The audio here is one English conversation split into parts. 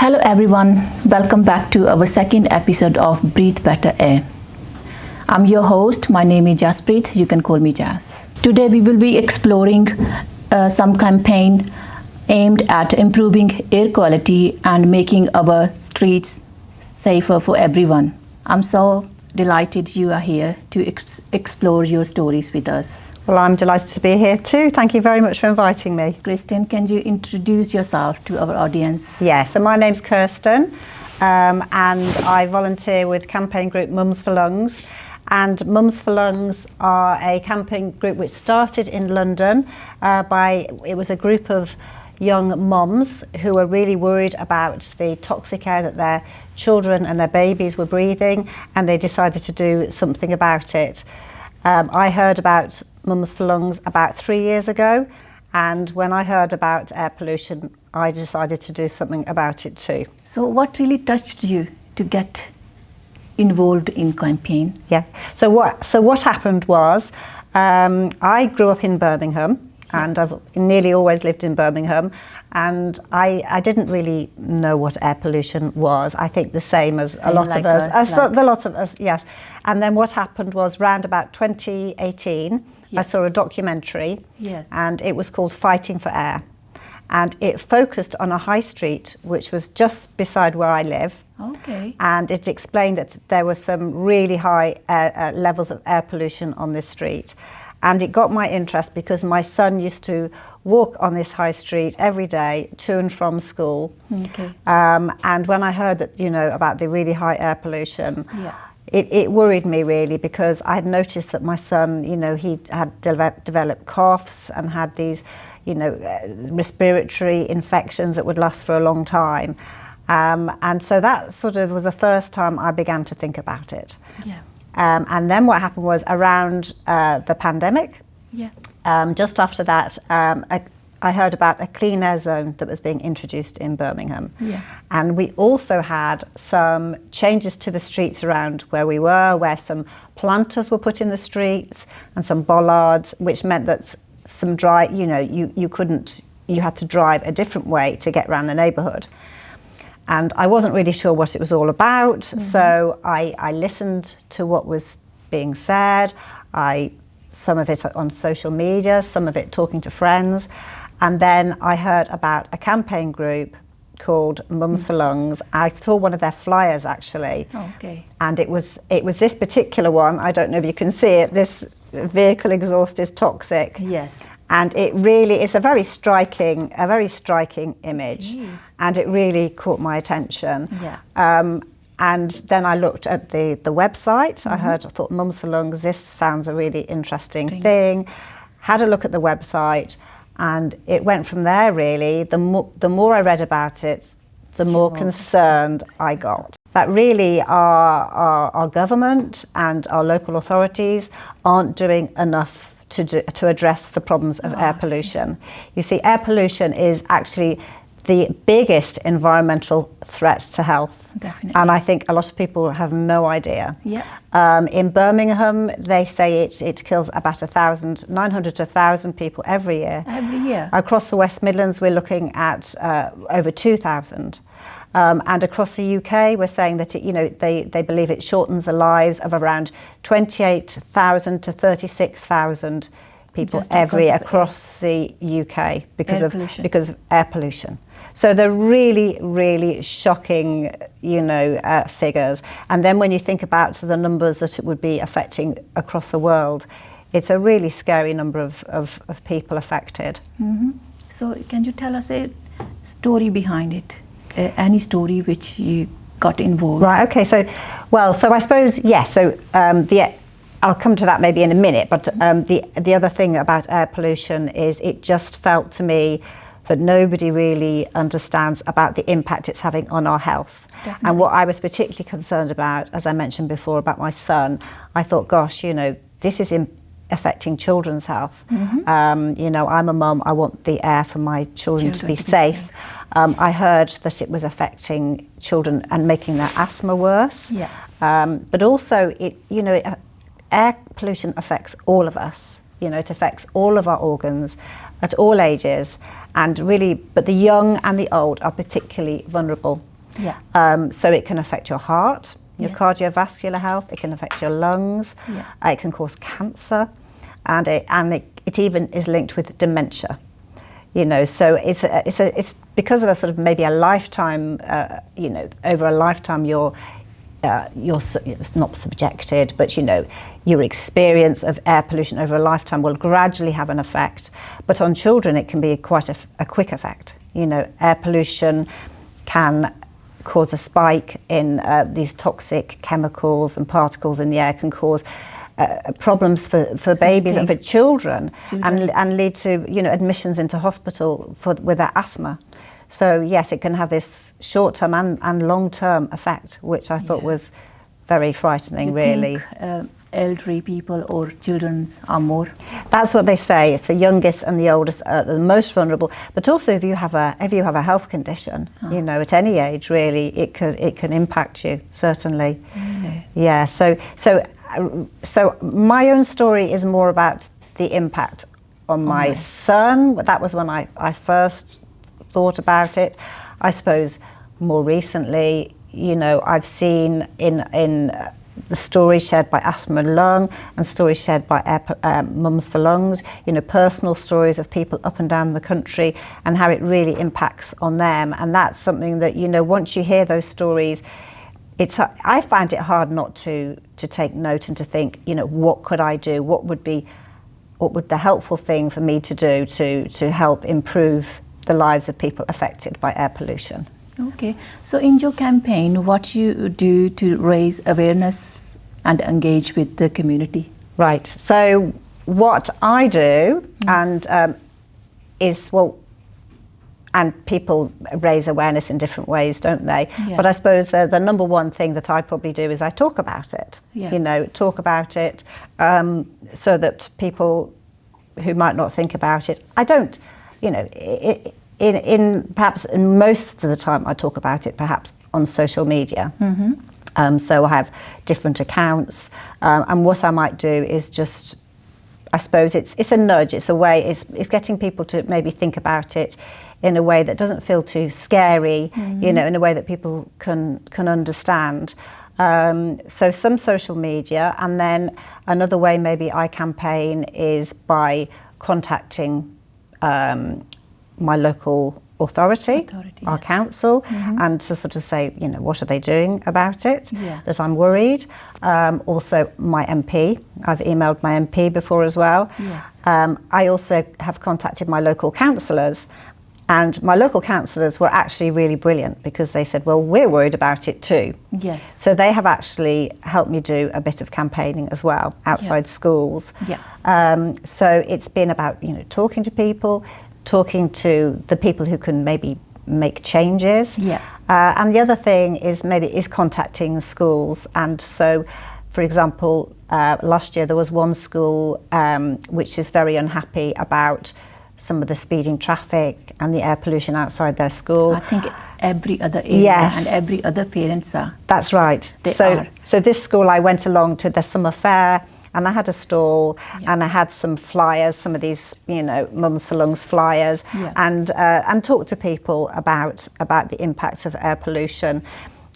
Hello everyone, welcome back to our second episode of Breathe Better Air. I'm your host, my name is Jaspreet, you can call me Jas. Today we will be exploring some campaign aimed at improving air quality and making our streets safer for everyone. I'm so delighted you are here to explore your stories with us. Well, I'm delighted to be here too. Thank you very much for inviting me. Kirsten, can you introduce yourself to our audience? Yeah, so my name's Kirsten and I volunteer with campaign group Mums for Lungs. And Mums for Lungs are a campaign group which started in London it was a group of young mums who were really worried about the toxic air that their children and their babies were breathing, and they decided to do something about it. I heard about Mums for Lungs about 3 years ago, and when I heard about air pollution, I decided to do something about it too. So what really touched you to get involved in campaign? Yeah, so what happened was, I grew up in Birmingham, and I've nearly always lived in Birmingham, and I didn't really know what air pollution was. I think the same as a lot of us, yes. And then what happened was, round about 2018, I saw a documentary, and it was called Fighting for Air, and it focused on a high street which was just beside where I live. Okay. And it explained that there were some really high levels of air pollution on this street. And it got my interest because my son used to walk on this high street every day to and from school. Okay. And when I heard that, about the really high air pollution, it worried me really, because I had noticed that my son, he had developed coughs and had these, respiratory infections that would last for a long time. And so that sort of was the first time I began to think about it. Yeah. And then what happened was, around the pandemic, just after that, I heard about a clean air zone that was being introduced in Birmingham. Yeah. And we also had some changes to the streets around where we were, where some planters were put in the streets and some bollards, which meant that some you had to drive a different way to get around the neighbourhood. And I wasn't really sure what it was all about, so I listened to what was being said, some of it on social media, some of it talking to friends, and then I heard about a campaign group called Mums for Lungs. I saw one of their flyers actually, and it was this particular one. I don't know if you can see it. This vehicle exhaust is toxic. Yes. And it really is a very striking image. Jeez. And it really caught my attention. Yeah. And then I looked at the website. I thought Mums for Lungs, this sounds a really interesting thing. Had a look at the website, and it went from there really. The more I read about it, the more concerned I got. That really our government and our local authorities aren't doing enough to address the problems of air pollution. You see, air pollution is actually the biggest environmental threat to health. Definitely. And I think a lot of people have no idea. Yeah. In Birmingham, they say it kills about 900 to 1,000 people every year. Every year. Across the West Midlands, we're looking at over 2,000. And across the UK, we're saying that they believe it shortens the lives of around 28,000 to 36,000 people every year across the UK because of air pollution. So they're really, really shocking, figures. And then when you think about the numbers that it would be affecting across the world, it's a really scary number of people affected. So can you tell us a story behind it? Any story which you got involved? Right, okay, so I suppose, yes, so I'll come to that maybe in a minute, but the other thing about air pollution is it just felt to me that nobody really understands about the impact it's having on our health. Definitely. And what I was particularly concerned about, as I mentioned before, about my son, I thought, gosh, this is affecting children's health. I'm a mum, I want the air for my children to be safe. I heard that it was affecting children and making their asthma worse. Yeah. But also, air pollution affects all of us. It affects all of our organs at all ages, and really, but the young and the old are particularly vulnerable Yeah. So it can affect your heart, your Yes. cardiovascular health. It can affect your lungs. Yeah. It can cause cancer, and it even is linked with dementia. So it's because of a sort of maybe a lifetime. Over a lifetime, you're it's not subjected, but your experience of air pollution over a lifetime will gradually have an effect. But on children, it can be quite a quick effect. Air pollution can cause a spike in these toxic chemicals and particles in the air, can cause problems for babies and for children. And lead to admissions into hospital with their asthma. So yes, it can have this short-term and long-term effect, which I thought was very frightening, really. Think, elderly people or children are more? That's what they say. It's the youngest and the oldest are the most vulnerable. But also, if you have a health condition, at any age, really, it can impact you, certainly. Really? Yeah. So my own story is more about the impact on my son. That was when I first thought about it. I suppose more recently, I've seen in the stories shared by Asthma and Lung and stories shared by Mums for Lungs, personal stories of people up and down the country and how it really impacts on them. And that's something that, once you hear those stories, I find it hard not to take note and to think, what could I do? What would the helpful thing for me to do to help improve the lives of people affected by air pollution? Okay, so in your campaign, what you do to raise awareness and engage with the community? Right, so what I do and people raise awareness in different ways, don't they? Yeah. But I suppose the number one thing that I probably do is I talk about it. Yeah. Talk about it so that people who might not think about it, I don't, perhaps most of the time I talk about it perhaps on social media. Mm-hmm. So I have different accounts, and what I might do is just, I suppose it's a nudge, it's a way, it's getting people to maybe think about it in a way that doesn't feel too scary, in a way that people can understand. So some social media, and then another way maybe I campaign is by contacting my local authority, our council, and to sort of say, what are they doing about it, that I'm worried. Also my MP, I've emailed my MP before as well. Yes. I also have contacted my local councillors, and my local councillors were actually really brilliant because they said, well, we're worried about it too. Yes. So they have actually helped me do a bit of campaigning as well outside schools. Yeah. So it's been about, talking to people, talking to the people who can maybe make changes. Yeah. And the other thing is contacting schools. And so, for example, last year there was one school which is very unhappy about some of the speeding traffic and the air pollution outside their school. I think every other area and every other parents are. That's right. So this school I went along to the summer fair, and I had a stall, and I had some flyers, some of these, Mums for Lungs flyers, and talked to people about the impacts of air pollution.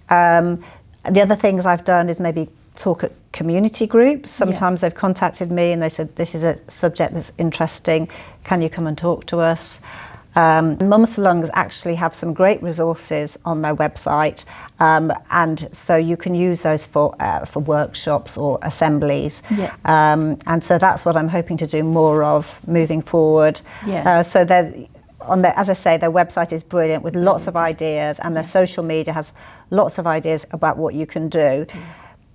The other things I've done is maybe talk at community groups. Sometimes they've contacted me and they said, this is a subject that's interesting, can you come and talk to us? Mums for Lungs actually have some great resources on their website, and so you can use those for workshops or assemblies. And so that's what I'm hoping to do more of moving forward. So as I say, their website is brilliant with lots of ideas, and their social media has lots of ideas about what you can do.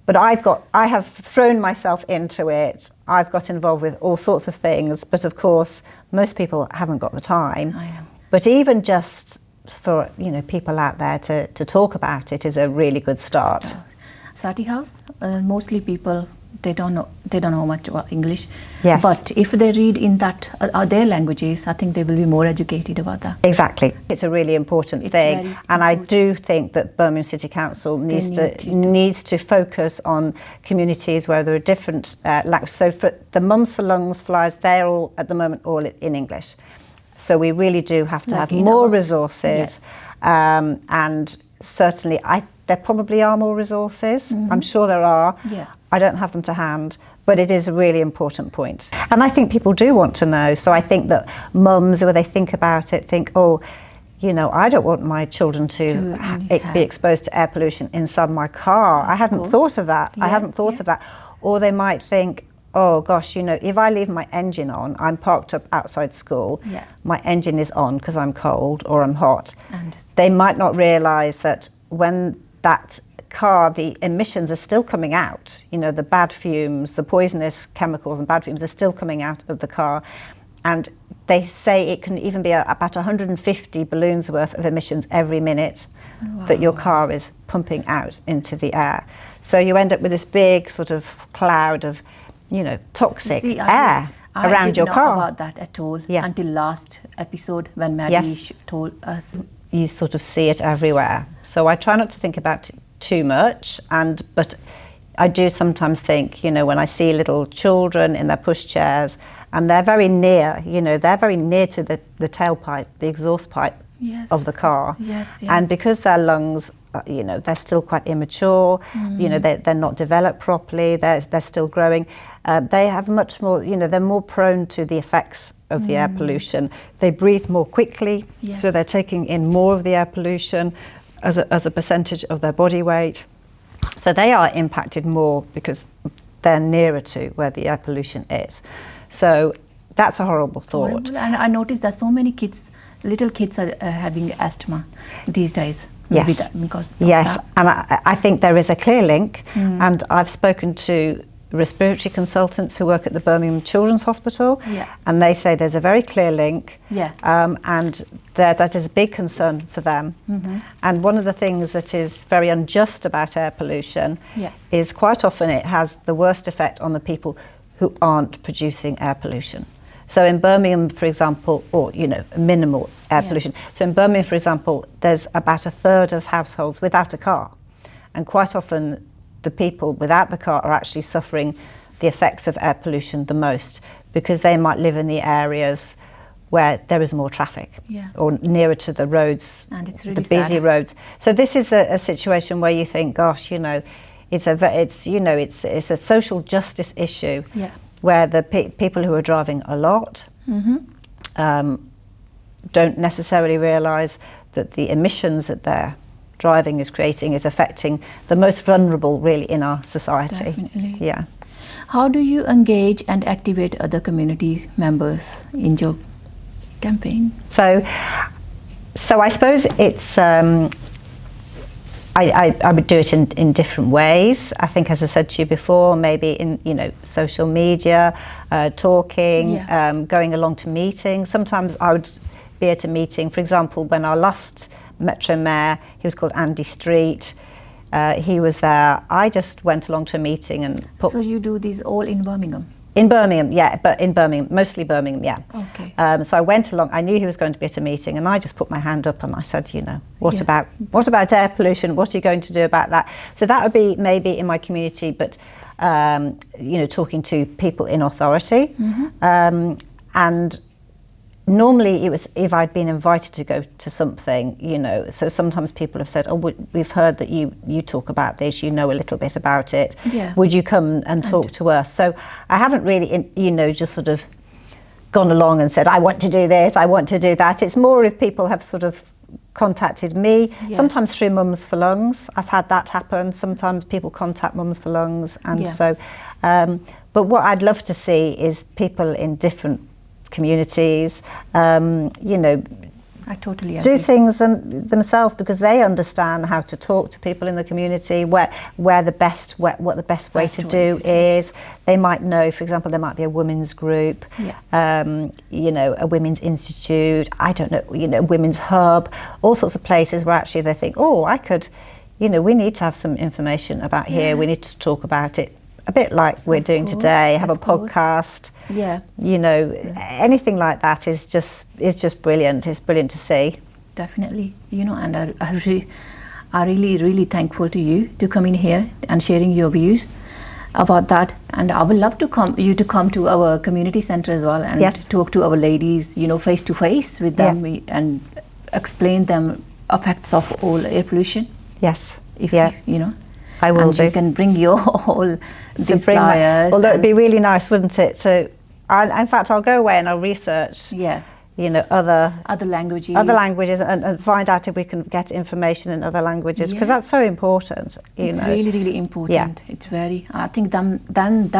But I have thrown myself into it. I've got involved with all sorts of things, but of course, most people haven't got the time. I know. But even just for people out there to talk about it is a really good start. Saathi House, mostly people they don't know much about English. Yes. But if they read in that their languages, I think they will be more educated about that. Exactly. It's a really important thing, and I do think that Birmingham City Council needs to focus on communities where there are different languages. So for the Mums for Lungs flyers, they're all at the moment all in English. So we really do have to have more resources, and certainly, there probably are more resources. I'm sure there are. Yeah. I don't have them to hand, but it is a really important point. And I think people do want to know. So I think that mums, when they think about it, think, oh, you know, I don't want my children to be exposed to air pollution inside my car. I hadn't thought of that. I hadn't thought of that. Or they might think, oh gosh, you know, if I leave my engine on, I'm parked up outside school, my engine is on because I'm cold or I'm hot. They might not realise that when that car, the emissions are still coming out, you know, the bad fumes, the poisonous chemicals and bad fumes are still coming out of the car. And they say it can even be about 150 balloons worth of emissions every minute that your car is pumping out into the air. So you end up with this big sort of cloud of, you know, toxic air around your car. I didn't know about that at all until last episode when Maddie told us. You sort of see it everywhere. So I try not to think about it too much, but I do sometimes think, you know, when I see little children in their pushchairs and they're very near, you know, they're very near to the tailpipe, the exhaust pipe of the car. And because their lungs, you know, they're still quite immature, you know, they're not developed properly, they're still growing. They have much more, you know, they're more prone to the effects of the air pollution. They breathe more quickly, so they're taking in more of the air pollution as a percentage of their body weight. So they are impacted more because they're nearer to where the air pollution is. So that's a horrible thought. Horrible. And I noticed that so many kids, little kids are having asthma these days. Yes, because and I think there is a clear link, and I've spoken to respiratory consultants who work at the Birmingham Children's Hospital, and they say there's a very clear link, and that is a big concern for them. And one of the things that is very unjust about air pollution is quite often it has the worst effect on the people who aren't producing air pollution. So in Birmingham, for example, or, you know, minimal air pollution. So in Birmingham, for example, there's about a third of households without a car, and quite often the people without the car are actually suffering the effects of air pollution the most, because they might live in the areas where there is more traffic or nearer to the roads, and it's really the busy roads. So this is a situation where you think, gosh, you know, it's a social justice issue where the people who are driving a lot don't necessarily realise that the emissions that they're driving is creating is affecting the most vulnerable really in our society. Definitely. Yeah. How do you engage and activate other community members in your campaign? So I suppose it's I would do it in different ways. I think, as I said to you before, maybe in, you know, social media, talking, going along to meetings. Sometimes I would be at a meeting, for example, when our last Metro Mayor, he was called Andy Street, he was there. I just went along to a meeting and So you do these all in Birmingham? In Birmingham, but in Birmingham, mostly Birmingham, Okay. So I went along, I knew he was going to be at a meeting, and I just put my hand up and I said, you know, what about air pollution? What are you going to do about that? So that would be maybe in my community, but, you know, talking to people in authority. And normally it was if I'd been invited to go to something, you know, so sometimes people have said, oh, we've heard that you talk about this, you know a little bit about it. Would you come and talk to us? So I haven't really, you know, just sort of gone along and said, I want to do this, I want to do that. It's more if people have sort of contacted me, sometimes through Mums for Lungs. I've had that happen. Sometimes people contact Mums for Lungs. And so, but what I'd love to see is people in different communities, you know, I totally do agree. things themselves, because they understand how to talk to people in the community, what the best way to do is. They might know, for example, there might be a women's group, you know, a women's institute, I don't know, you know, women's hub, all sorts of places where actually they think, oh, I could, you know, we need to have some information about here, we need to talk about it. A bit like we're doing today, have a podcast. You know, anything like that is just brilliant. It's brilliant to see. Definitely, you know, and I really thankful to you to come in here and sharing your views about that. And I would love to come to our community center as well and talk to our ladies, you know, face to face with them and explain them effects of all air pollution. Yes. If Yeah. you know. I will and do. you can bring your whole these Bring flyers. although it'd be really nice, wouldn't it? In fact, I'll go away and I'll research. Yeah. You know, other languages and find out if we can get information in other languages, because Yeah. that's so important. It's know. really, really important. Yeah. It's very. I think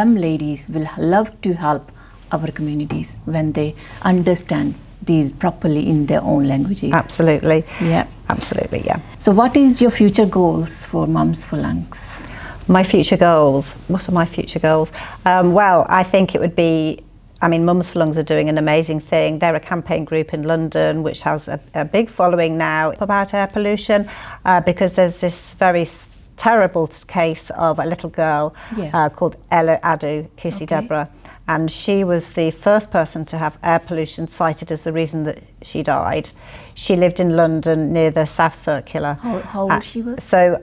them ladies will love to help our communities when they understand these properly in their own languages. Absolutely. Yeah. Absolutely. Yeah. So, what is your future goals for Mums for Lungs? My future goals. What are my future goals? Well, I think it would be. I mean, Mums for Lungs are doing an amazing thing. They're a campaign group in London which has a big following now about air pollution, because there's this very terrible case of a little girl called Ella Adu Kisi Deborah, and she was the first person to have air pollution cited as the reason that she died. She lived in London near the South Circular. How old she was? So,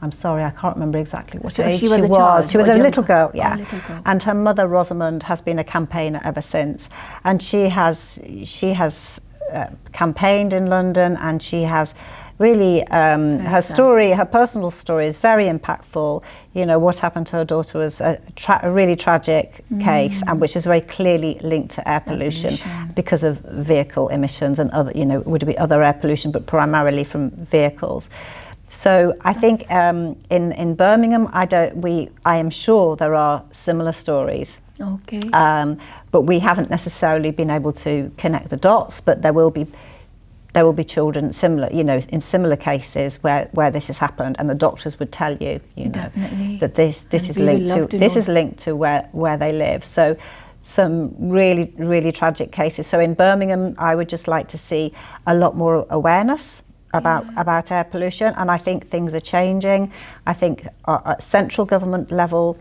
I'm sorry, I can't remember exactly what age she was. A child, she was a little girl, yeah. Little girl. And her mother Rosamond has been a campaigner ever since, and she has campaigned in London, and she has really her personal story is very impactful. You know, what happened to her daughter was a really tragic case, and which is very clearly linked to air pollution because of vehicle emissions and other, you know, would be other air pollution, but primarily from vehicles. So I think in Birmingham, I am sure there are similar stories. Okay. But we haven't necessarily been able to connect the dots. But there will be children similar, you know, in similar cases where this has happened, and the doctors would tell you, you know, that this is linked to where they live. So some really, really tragic cases. So in Birmingham, I would just like to see a lot more awareness about air pollution, and I think things are changing. I think at central government level,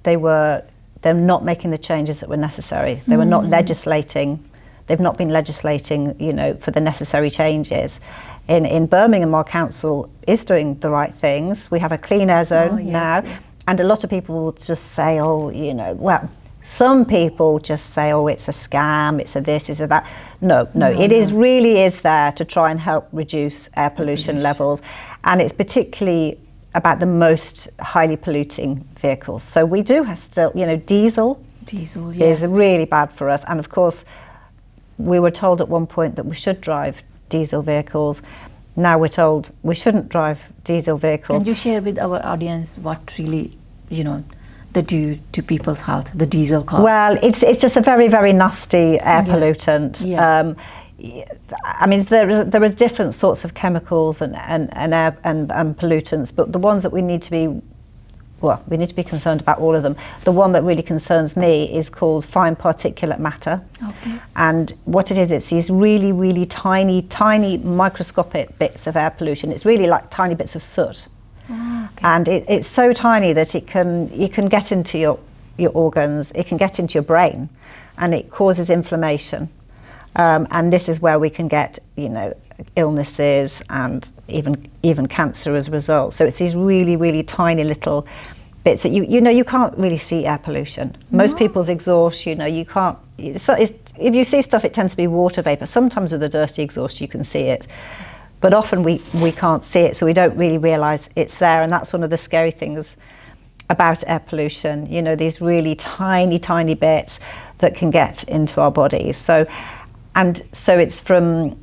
they're not making the changes that were necessary. They were not legislating. They've not been legislating, you know, for the necessary changes. In Birmingham, our council is doing the right things. We have a clean air zone now, and a lot of people will just say, oh, you know, well, some people just say, oh, it's a scam, it's a this, it's a that. No, it really is there to try and help reduce air pollution levels, and it's particularly about the most highly polluting vehicles. So we do have still, you know, diesel is really bad for us, and of course we were told at one point that we should drive diesel vehicles. Now we're told we shouldn't drive diesel vehicles. Can you share with our audience what really, you know, they do to people's health, the diesel cars? Well, it's just a very, very nasty air pollutant. Yeah. I mean, there are different sorts of chemicals and air and pollutants, but the ones that we need to be concerned about all of them. The one that really concerns me is called fine particulate matter. Okay. And what it is, it's these really, really tiny microscopic bits of air pollution. It's really like tiny bits of soot. And it's so tiny that it can get into your organs, it can get into your brain, and it causes inflammation. And this is where we can get, you know, illnesses and even cancer as a result. So it's these really, really tiny little bits that you can't really see air pollution. Most people's exhaust, you know, you can't. If you see stuff, it tends to be water vapor. Sometimes with a dirty exhaust, you can see it. But often we can't see it, so we don't really realise it's there, and that's one of the scary things about air pollution. You know, these really tiny bits that can get into our bodies. So it's from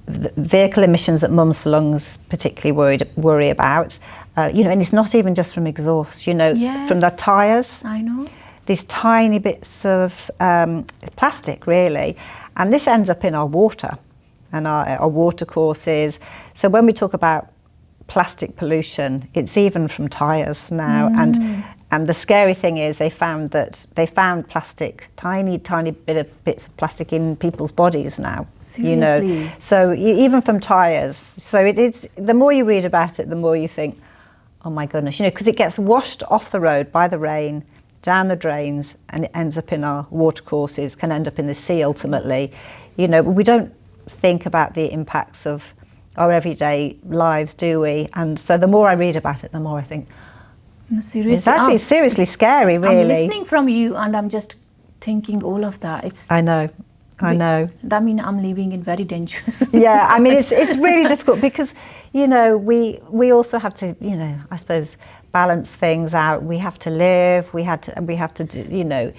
the vehicle emissions that Mums for Lungs particularly worry about. You know, and it's not even just from exhaust. You know, from the tyres. I know. These tiny bits of plastic, really, and this ends up in our water. And our water courses. So when we talk about plastic pollution, it's even from tyres now. And the scary thing is they found plastic, tiny bits of plastic in people's bodies now. Seriously? You know, so even from tyres. So it's the more you read about it, the more you think, oh my goodness, you know, because it gets washed off the road by the rain, down the drains, and it ends up in our water courses, can end up in the sea ultimately. You know, we don't think about the impacts of our everyday lives, do we? And so the more I read about it, the more I think, seriously, it's actually seriously scary, really. I'm listening from you and I'm just thinking all of that. I know. I know. That means I'm living in very dangerous. Yeah, I mean, it's really difficult because, you know, we also have to, you know, I suppose, balance things out. We have to live, we have to do, you know,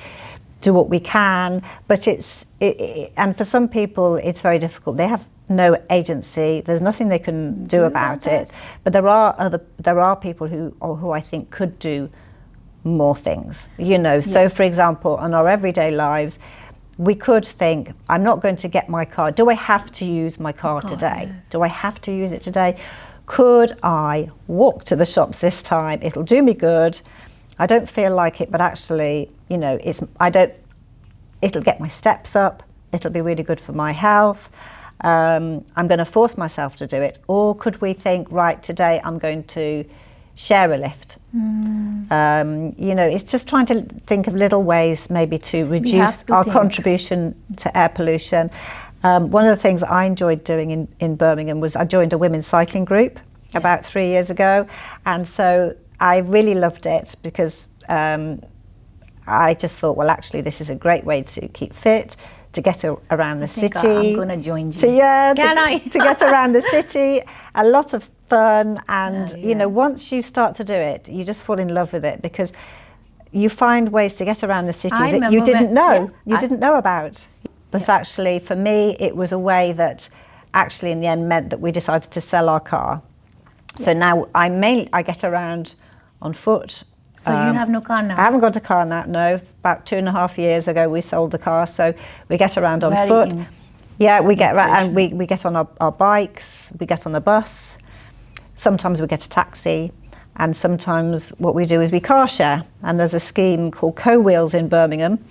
do what we can, but and for some people it's very difficult. They have no agency, there's nothing they can do about it. But there are people who I think could do more things, you know. So for example, on our everyday lives, we could think, I'm not going to get my car. Do I have to use my car today? Yes. Do I have to use it today? Could I walk to the shops this time? It'll do me good. I don't feel like it, but actually, you know, it'll get my steps up. It'll be really good for my health. I'm going to force myself to do it. Or could we think, right, today I'm going to share a lift? You know, it's just trying to think of little ways maybe to reduce our contribution to air pollution. One of the things I enjoyed doing in Birmingham was I joined a women's cycling group about 3 years ago, and so I really loved it because I just thought, well, actually this is a great way to keep fit, to get around the city. I'm going to join you. To get around the city, a lot of fun, and you know, once you start to do it, you just fall in love with it because you find ways to get around the city that you didn't know about. But actually, for me, it was a way that actually in the end meant that we decided to sell our car. So now I get around on foot. So you have no car now? I haven't got a car now, no. About 2.5 years ago we sold the car, so we get around on foot. Yeah, we get around, and we get on our bikes, we get on the bus. Sometimes we get a taxi, and sometimes what we do is we car share. And there's a scheme called Co-Wheels in Birmingham.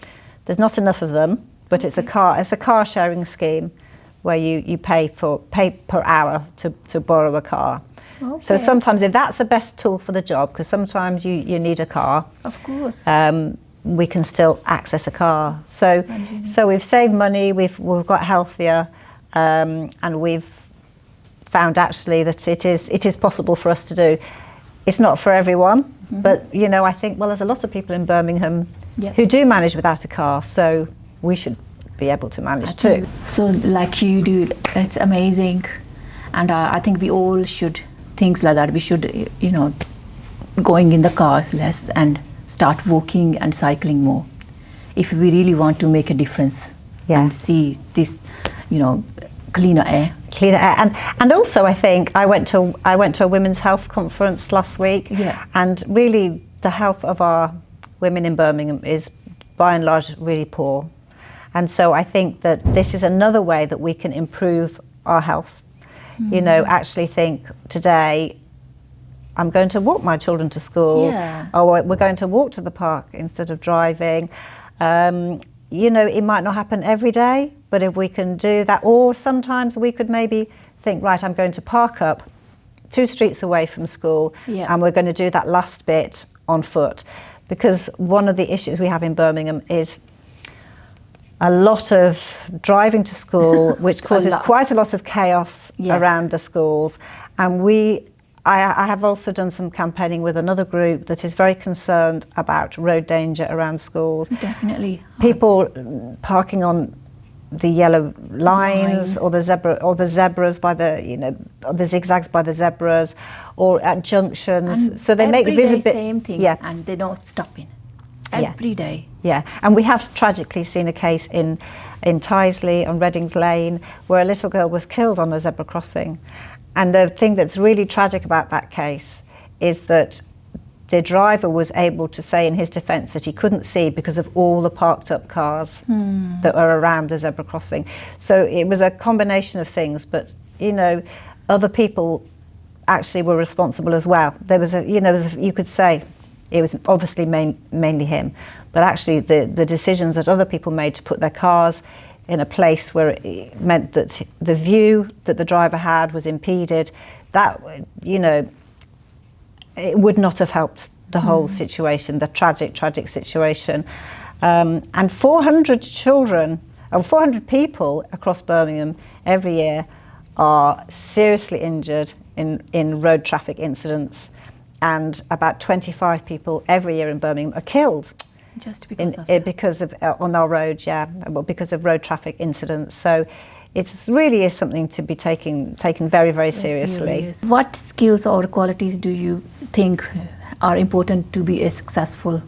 There's not enough of them, but it's a car sharing scheme where you pay per hour to borrow a car. Okay. So sometimes if that's the best tool for the job, because sometimes you need a car. Of course. We can still access a car. So we've saved money, we've got healthier, and we've found actually that it is possible for us to do. It's not for everyone, but you know, I think, well, there's a lot of people in Birmingham who do manage without a car, so we should be able to manage too. So like you do, it's amazing, and I think we all should things like that. We should, you know, going in the cars less and start walking and cycling more if we really want to make a difference and see this, you know, cleaner air. And also I think I went to a women's health conference last week, and really the health of our women in Birmingham is by and large really poor, and so I think that this is another way that we can improve our health. You know, actually think today I'm going to walk my children to school, or we're going to walk to the park instead of driving. You know, it might not happen every day, but if we can do that, or sometimes we could maybe think, right, I'm going to park up 2 streets away from school, and we're going to do that last bit on foot. Because one of the issues we have in Birmingham is a lot of driving to school, which causes quite a lot of chaos around the schools. And I have also done some campaigning with another group that is very concerned about road danger around schools. Definitely. People parking on the yellow lines or the zebras by the, you know, the zigzags by the zebras, or at junctions. And so they make visibility. Same thing, and they don't stop in. Every day. Yeah, and we have tragically seen a case in Tyseley on Readings Lane where a little girl was killed on a zebra crossing. And the thing that's really tragic about that case is that the driver was able to say in his defence that he couldn't see because of all the parked up cars that were around the zebra crossing. So it was a combination of things, but you know, other people actually were responsible as well. There was you could say it was obviously mainly him, but actually the decisions that other people made to put their cars in a place where it meant that the view that the driver had was impeded, that, you know, it would not have helped the whole situation, the tragic situation. And 400 children, or 400 people across Birmingham every year are seriously injured in road traffic incidents, and about 25 people every year in Birmingham are killed Just because of on our roads, well, because of road traffic incidents. So it really is something to be taken very, very seriously. What skills or qualities do you think are important to be a successful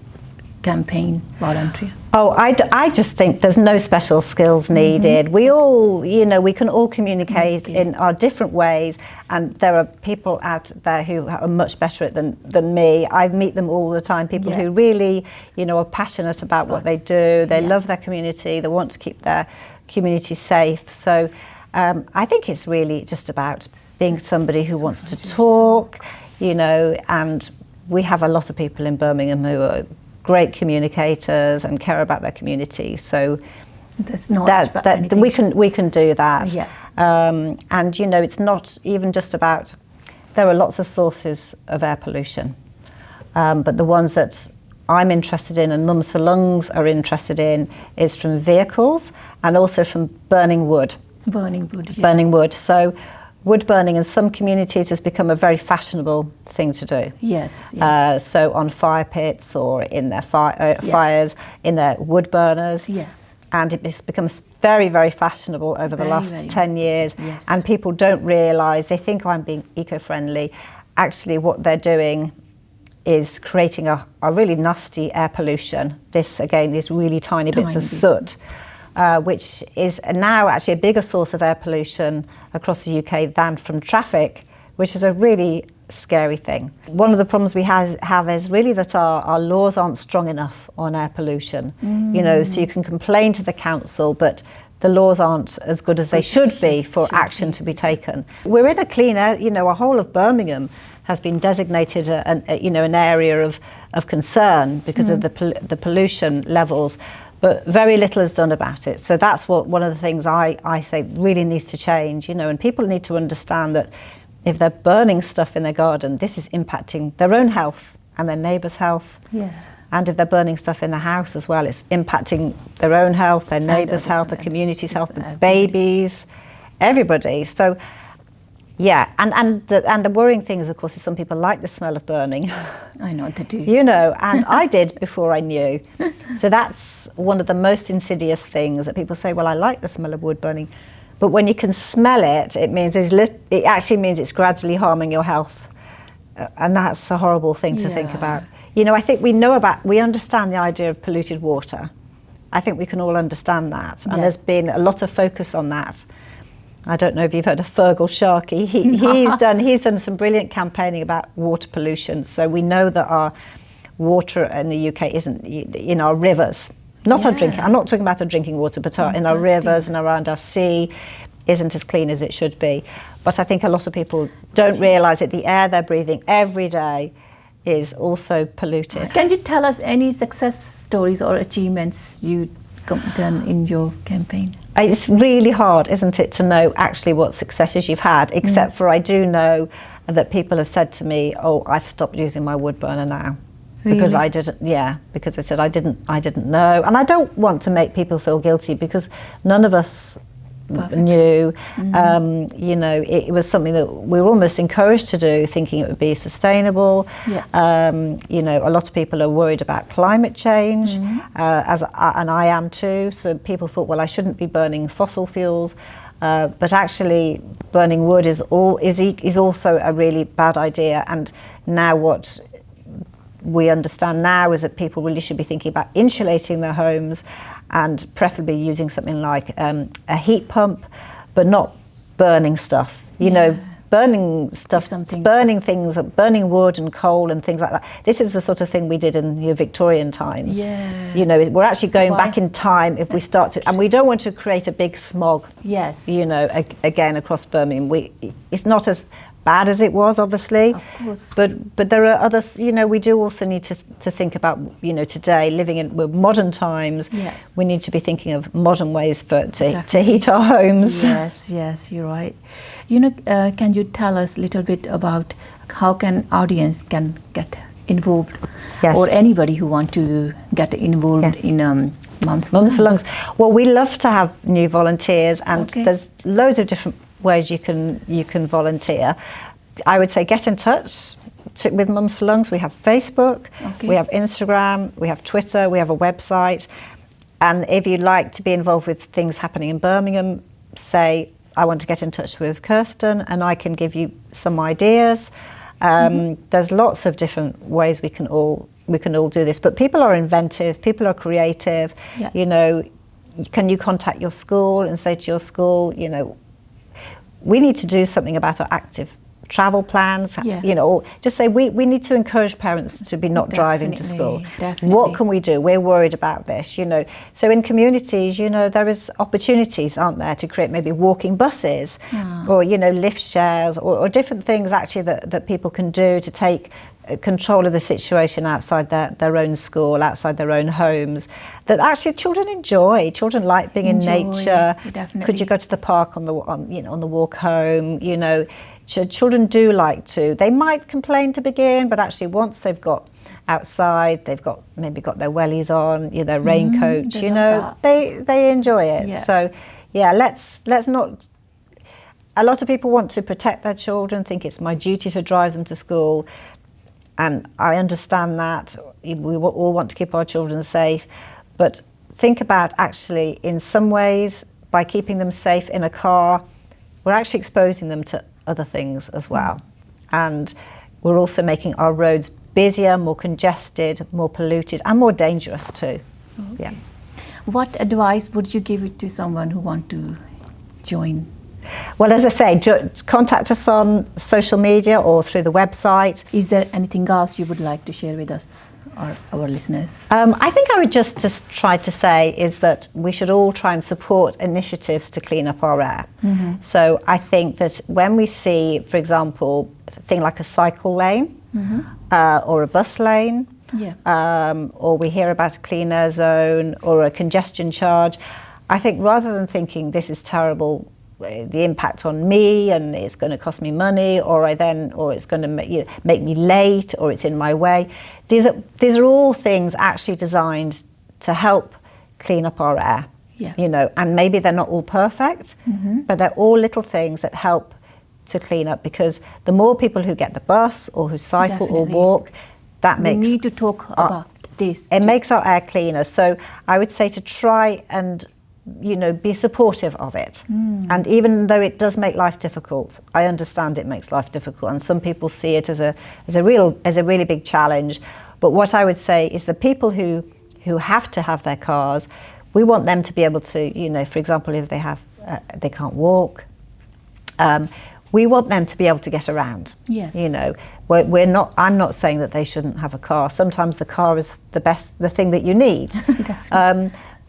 campaign volunteer? Oh, I just think there's no special skills needed. We all, we can all communicate in our different ways, and there are people out there who are much better at it than me. I meet them all the time, people who really, are passionate about what they do. They love their community. They want to keep their community safe. So I think it's really just about being somebody who wants to talk, and we have a lot of people in Birmingham who are great communicators and care about their community. So there's no that we can do that. And it's not even just about, there are lots of sources of air pollution, but the ones that I'm interested in and Mums for Lungs are interested in is from vehicles and also from burning wood. Burning wood. So wood burning in some communities has become a very fashionable thing to do. Yes. So on fire pits or in their fires, in their wood burners. Yes. And it becomes very, very fashionable over the last 10 years. Yes. And people don't realise, they think, I'm being eco-friendly. Actually, what they're doing is creating a really nasty air pollution. These really tiny bits of soot. Which is now actually a bigger source of air pollution across the UK than from traffic, which is a really scary thing. One of the problems we have is really that our laws aren't strong enough on air pollution. So you can complain to the council, but the laws aren't as good as they should be for action to be taken. We're in a clean air, our whole of Birmingham has been designated an area of concern because of the pollution levels. But very little is done about it. So that's one of the things I think really needs to change, and people need to understand that if they're burning stuff in their garden, this is impacting their own health and their neighbours' health. Yeah. And if they're burning stuff in the house as well, it's impacting their own health, their neighbours' health, the community's health, the babies, everybody. So and the worrying thing is, of course, is some people like the smell of burning. I know they do. And I did before I knew. So that's one of the most insidious things that people say, well, I like the smell of wood burning. But when you can smell it, it actually means it's gradually harming your health. And that's a horrible thing to think about. I think we understand the idea of polluted water. I think we can all understand that. And there's been a lot of focus on that. I don't know if you've heard of Fergal Sharkey. He's done some brilliant campaigning about water pollution. So we know that our water in the UK isn't in our rivers. Not our drinking. I'm not talking about our drinking water, but in our rivers and around our sea isn't as clean as it should be. But I think a lot of people don't realise that the air they're breathing every day is also polluted. Can you tell us any success stories or achievements you done in your campaign? It's really hard, isn't it, to know actually what successes you've had, except for I do know that people have said to me, oh, I've stopped using my wood burner now. Really? Because I didn't, because I said I didn't know. And I don't want to make people feel guilty because none of us knew. It was something that we were almost encouraged to do, thinking it would be sustainable. A lot of people are worried about climate change, and I am too. So people thought, well, I shouldn't be burning fossil fuels, but actually burning wood is also a really bad idea. And now what we understand now is that people really should be thinking about insulating their homes and preferably using something like a heat pump, but not burning stuff. Burning stuff, burning things, burning wood and coal and things like that. This is the sort of thing we did in the Victorian times. We're actually going back in time if we start to, and we don't want to create a big smog. Again across Birmingham. It's not as bad as it was, obviously, of course. But there are others. We do also need to think about today, living in modern times. We need to be thinking of modern ways to heat our homes. Yes, you're right. Can you tell us a little bit about how can audience can get involved, or anybody who want to get involved in Mums for Lungs? Well, we love to have new volunteers, and there's loads of different ways you can volunteer. I would say get in touch with Mums for Lungs. We have Facebook, Okay. we have Instagram, we have Twitter, we have a website. And if you'd like to be involved with things happening in Birmingham, say, I want to get in touch with Kirsten and I can give you some ideas. There's lots of different ways we can all do this, but people are inventive, people are creative. Yeah. You know, can you contact your school and say to your school, you know, we need to do something about our active travel plans, Yeah. you know, or just say we need to encourage parents to be not driving to school. Definitely. What can we do? We're worried about this, you know. So in communities, you know, there is opportunities, aren't there, to create maybe walking buses or, you know, lift shares or different things actually that people can do to take control of the situation outside their own school, outside their own homes, that actually children enjoy. Children like being in nature. Definitely. Could you go to the park on the walk home, you know? Children do like to. They might complain to begin, but actually once they've got outside, they've got their wellies on, you know, their raincoats, they you love know, they enjoy it. Yeah. So yeah, let's not. A lot of people want to protect their children, think it's my duty to drive them to school, and I understand that. We all want to keep our children safe, but think about actually in some ways by keeping them safe in a car, we're actually exposing them to other things as well. And we're also making our roads busier, more congested, more polluted and more dangerous too. Okay. Yeah. What advice would you give it to someone who want to join? Well, as I say, contact us on social media or through the website. Is there anything else you would like to share with us or our listeners? I think I would just try to say is that we should all try and support initiatives to clean up our air. So I think that when we see, for example, a thing like a cycle lane or a bus lane, or we hear about a clean air zone or a congestion charge, I think rather than thinking this is terrible, the impact on me and it's going to cost me money, or it's going to make me late, or it's in my way. These are all things actually designed to help clean up our air. Yeah. You know, and maybe they're not all perfect, but they're all little things that help to clean up, because the more people who get the bus or who cycle or Definitely. walk, that We makes need to talk about this. it makes our air cleaner. So I would say to try and, you know, be supportive of it. And even though it does make life difficult, I understand it makes life difficult, and some people see it as a really big challenge. But what I would say is the people who have to have their cars, we want them to be able to, you know, for example, if they can't walk, we want them to be able to get around. Yes. You know, I'm not saying that they shouldn't have a car. Sometimes the car is the thing that you need.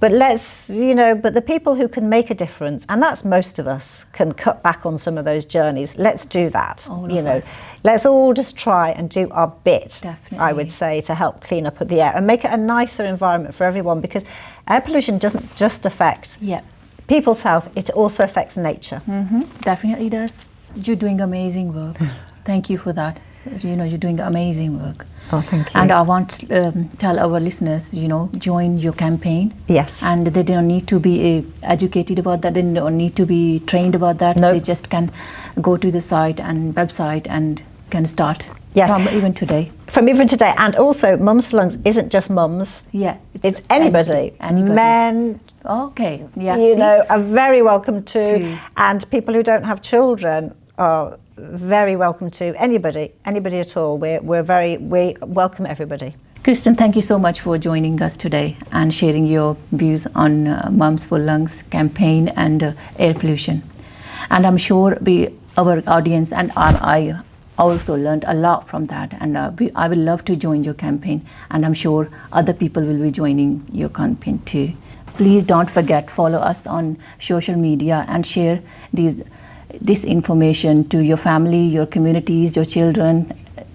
But but the people who can make a difference, and that's most of us, can cut back on some of those journeys. Let's do that. All you of know, us. let's all just try and do our bit. Definitely. I would say, to help clean up the air and make it a nicer environment for everyone, because air pollution doesn't just affect people's health; it also affects nature. Definitely does. You're doing amazing work. Thank you for that. You know, you're doing amazing work. Oh, thank you. And I want to tell our listeners, you know, join your campaign. Yes. And they don't need to be educated about that. They don't need to be trained about that. No. They just can go to the site and website and can start Yes. from even today. From even today, and also Mums for Lungs isn't just mums. Yeah. It's anybody. Anybody. Men, Okay. Yeah. you see? know, are very welcome to, To. and people who don't have children are very welcome to. Anybody at all. We welcome everybody. Kristen, thank you so much for joining us today and sharing your views on Mums for Lungs campaign and air pollution. And I'm sure our audience and I also learned a lot from that. And I will love to join your campaign. And I'm sure other people will be joining your campaign too. Please don't forget, follow us on social media and share this information to your family, your communities, your children,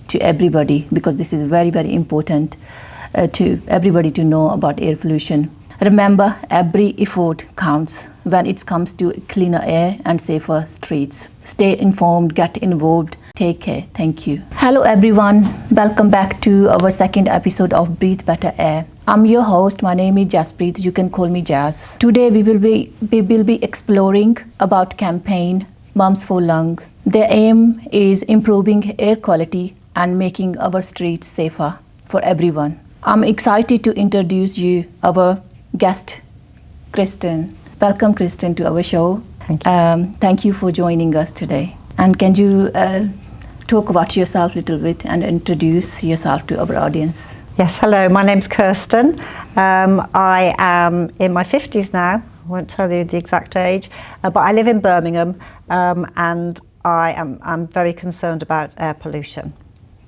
to everybody, because this is very, very important to everybody to know about air pollution. Remember, every effort counts when it comes to cleaner air and safer streets. Stay informed, get involved, take care. Thank you. Hello everyone, welcome back to our second episode of Breathe Better Air. I'm your host, my name is Jaspreet, you can call me Jazz. Today we will be exploring about campaign Mums for Lungs. Their aim is improving air quality and making our streets safer for everyone. I'm excited to introduce you our guest, Kirsten. Welcome, Kirsten, to our show. Thank you. Thank you for joining us today. And can you talk about yourself a little bit and introduce yourself to our audience? Yes, hello, my name's Kirsten. I am in my 50s now. I won't tell you the exact age, but I live in Birmingham, and I'm very concerned about air pollution.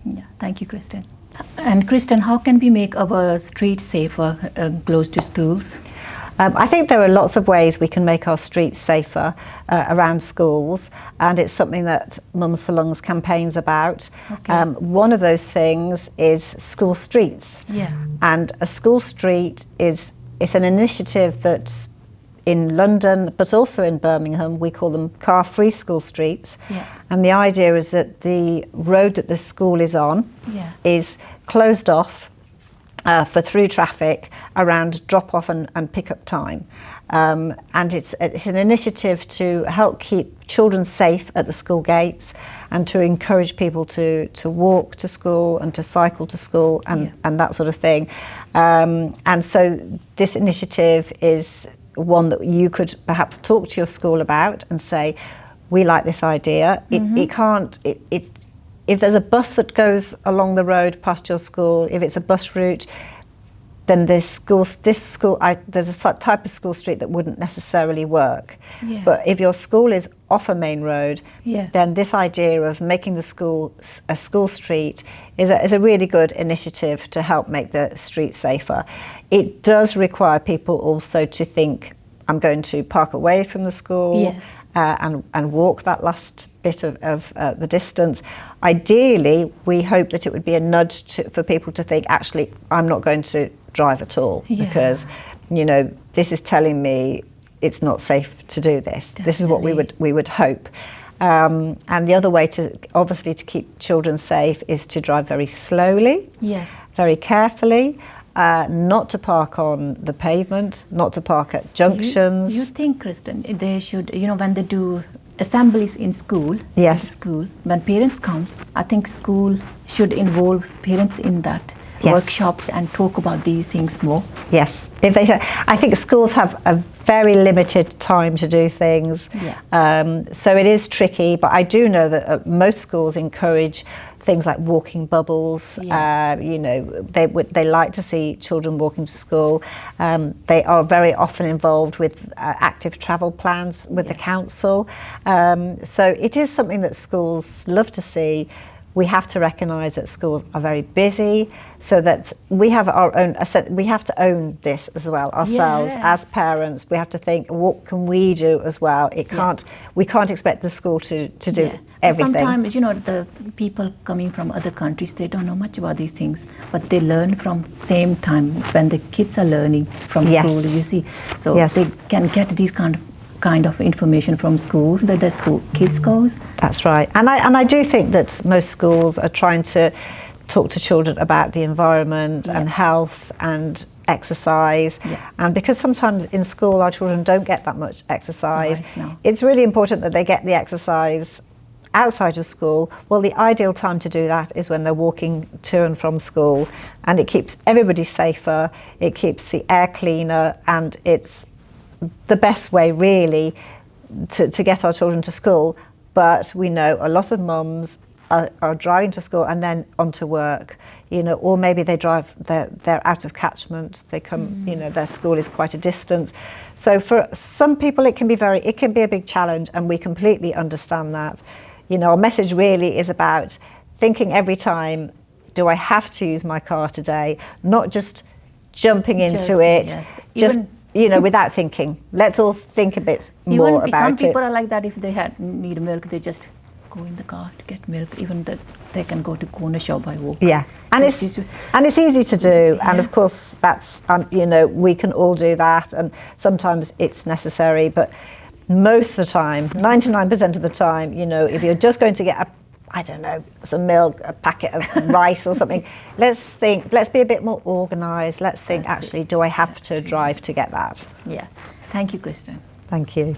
Yeah, thank you, Kirsten. And Kirsten, how can we make our streets safer close to schools? I think there are lots of ways we can make our streets safer around schools, and it's something that Mums for Lungs campaigns about. Okay. One of those things is school streets. Yeah. And a school street it's an initiative that's in London, but also in Birmingham. We call them car-free school streets. Yeah. And the idea is that the road that the school is on is closed off for through traffic around drop-off and pick-up time. And it's an initiative to help keep children safe at the school gates and to encourage people to walk to school and to cycle to school and that sort of thing. And so this initiative is one that you could perhaps talk to your school about and say, we like this idea. If there's a bus that goes along the road past your school, if it's a bus route, then there's a type of school street that wouldn't necessarily work. Yeah. But if your school is off a main road, Yeah. then this idea of making the school a school street is a really good initiative to help make the street safer. It does require people also to think, I'm going to park away from the school. Yes. And walk that last bit of the distance. Ideally, we hope that it would be a nudge for people to think, actually, I'm not going to drive at all because, this is telling me it's not safe to do this. Definitely. This is what we would hope. And the other way to keep children safe is to drive very slowly, Yes. very carefully. Not to park on the pavement, not to park at junctions. You think, Kirsten, they should, when they do assemblies in school, Yes. when parents come, I think school should involve parents in that Yes. workshops and talk about these things more. Yes, I think schools have a very limited time to do things. Yeah. So it is tricky, but I do know that most schools encourage things like walking bubbles. Yeah. They like to see children walking to school. They are very often involved with active travel plans with the council. So it is something that schools love to see. We have to recognise that schools are very busy, so that we have our own. We have to own this as well ourselves as parents. We have to think, what can we do as well? We can't expect the school to do everything. Sometimes, the people coming from other countries, they don't know much about these things, but they learn from same time when the kids are learning from school. You see, so they can get these kind of information from schools where the school kids goes. That's right, and I do think that most schools are trying to talk to children about the environment and health and exercise, and because sometimes in school our children don't get that much exercise, it's really important that they get the exercise outside of school. Well, the ideal time to do that is when they're walking to and from school, and it keeps everybody safer, it keeps the air cleaner, and it's the best way really to get our children to school. But we know a lot of mums are driving to school and then onto work, or maybe they drive, they're out of catchment, they come, their school is quite a distance. So for some people it can be a big challenge, and we completely understand that. Our message really is about thinking every time, do I have to use my car today? Not just jumping into it, without thinking. Let's all think a bit more about it. Some people are like that. If they need milk, they just go in the car to get milk. Even that they can go to corner shop by walk. Yeah, and it's easy to do. And of course, that's we can all do that. And sometimes it's necessary, but most of the time, 99% of the time, if you're just going to get some milk, a packet of rice or something, let's be a bit more organised. Let's think, actually, do I have to drive to get that? Yeah. Thank you, Kirsten. Thank you.